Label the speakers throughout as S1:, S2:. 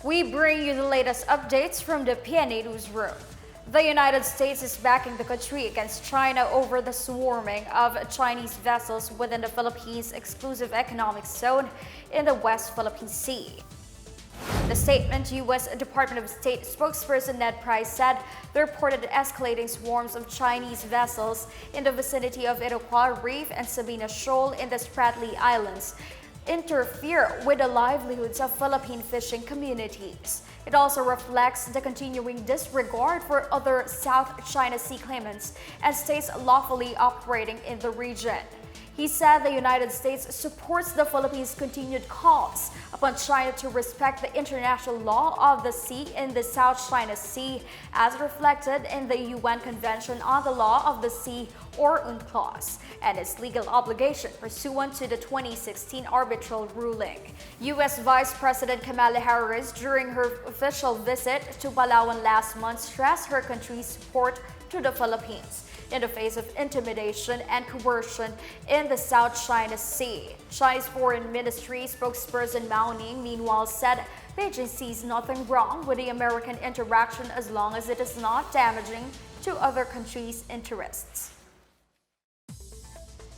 S1: We bring you the latest updates from the Pna Newsroom. The United States is backing the country against China over the swarming of Chinese vessels within the Philippines' exclusive economic zone in the West Philippine Sea. The statement, U.S. Department of State spokesperson Ned Price said the reported escalating swarms of Chinese vessels in the vicinity of Iroquois Reef and Sabina Shoal in the Spratly Islands interfere with the livelihoods of Philippine fishing communities. It also reflects the continuing disregard for other South China Sea claimants and states lawfully operating in the region. He said the United States supports the Philippines' continued calls upon China to respect the international law of the sea in the South China Sea as reflected in the UN Convention on the Law of the Sea or UNCLOS and its legal obligation pursuant to the 2016 arbitral ruling. U.S. Vice President Kamala Harris, during her official visit to Palawan last month, stressed her country's support to the Philippines in the face of intimidation and coercion in the South China Sea. Chinese Foreign Ministry spokesperson Mao Ning, meanwhile, said Beijing sees nothing wrong with the American interaction as long as it is not damaging to other countries' interests.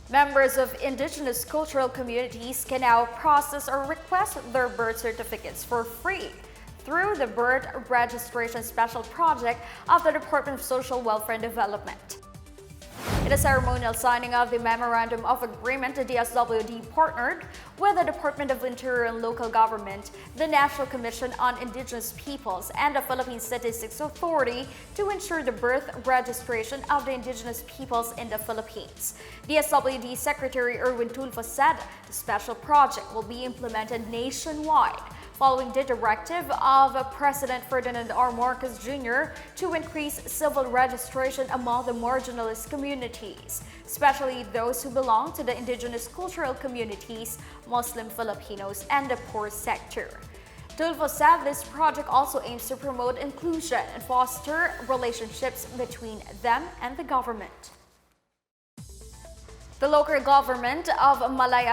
S1: Members of indigenous cultural communities can now process or request their birth certificates for free through the Birth Registration Special Project of the Department of Social Welfare and Development. In a ceremonial signing of the Memorandum of Agreement, the DSWD partnered with the Department of Interior and Local Government, the National Commission on Indigenous Peoples, and the Philippine Statistics Authority to ensure the birth registration of the indigenous peoples in the Philippines. DSWD Secretary Erwin Tulfo said the special project will be implemented nationwide, following the directive of President Ferdinand R. Marcos Jr. to increase civil registration among the marginalized communities, especially those who belong to the indigenous cultural communities, Muslim Filipinos, and the poor sector. Tulfo said this project also aims to promote inclusion and foster relationships between them and the government. The local government of Malay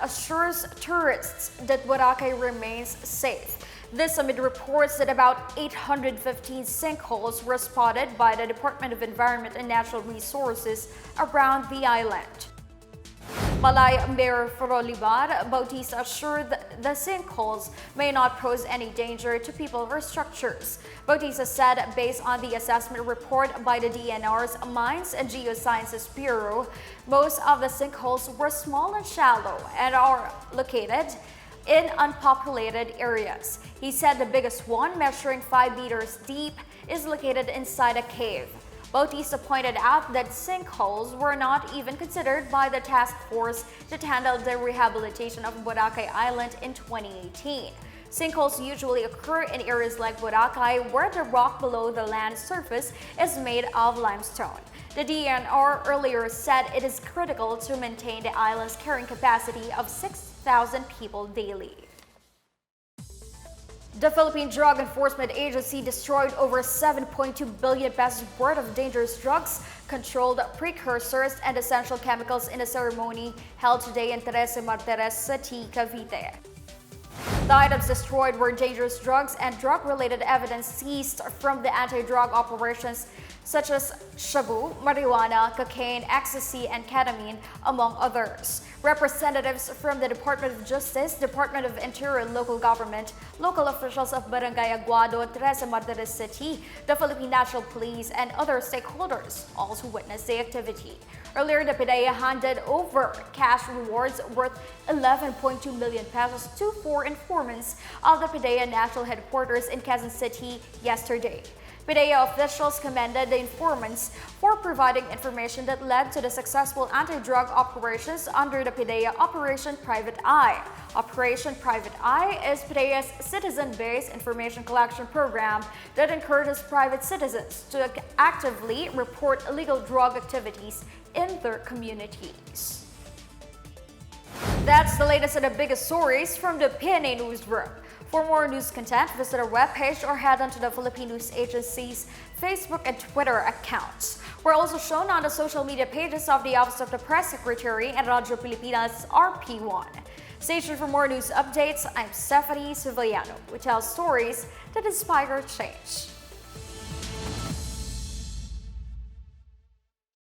S1: assures tourists that Boracay remains safe. This amid reports that about 815 sinkholes were spotted by the Department of Environment and Natural Resources around the island. Malay Mayor Frolibar Bautista assured the sinkholes may not pose any danger to people or structures. Bautista said based on the assessment report by the DNR's Mines and Geosciences Bureau, most of the sinkholes were small and shallow and are located in unpopulated areas. He said the biggest one, measuring 5 meters deep, is located inside a cave. Bautista pointed out that sinkholes were not even considered by the task force that handled the rehabilitation of Boracay Island in 2018. Sinkholes usually occur in areas like Boracay, where the rock below the land surface is made of limestone. The DNR earlier said it is critical to maintain the island's carrying capacity of 6,000 people daily. The Philippine Drug Enforcement Agency destroyed over 7.2 billion pesos worth of dangerous drugs, controlled precursors, and essential chemicals in a ceremony held today in 13 Martires City, Cavite. The items destroyed were dangerous drugs and drug-related evidence seized from the anti-drug operations such as shabu, marijuana, cocaine, ecstasy, and ketamine, among others. Representatives from the Department of Justice, Department of Interior and Local Government, local officials of Barangay Aguado, 13 Martires City, the Philippine National Police, and other stakeholders also witnessed the activity. Earlier, the PDEA handed over cash rewards worth 11.2 million pesos to 4 informants of the PDEA National Headquarters in Quezon City yesterday. PDEA officials commended the informants for providing information that led to the successful anti-drug operations under the PDEA Operation Private Eye. Operation Private Eye is PDEA's citizen-based information collection program that encourages private citizens to actively report illegal drug activities in their communities. That's the latest and the biggest stories from the Pna Newsroom. For more news content, visit our webpage or head on to the Philippine News Agency's Facebook and Twitter accounts. We're also shown on the social media pages of the Office of the Press Secretary and Radyo Pilipinas RP1. Stay tuned for more news updates. I'm Stephanie Sevillano, who tells stories that inspire change.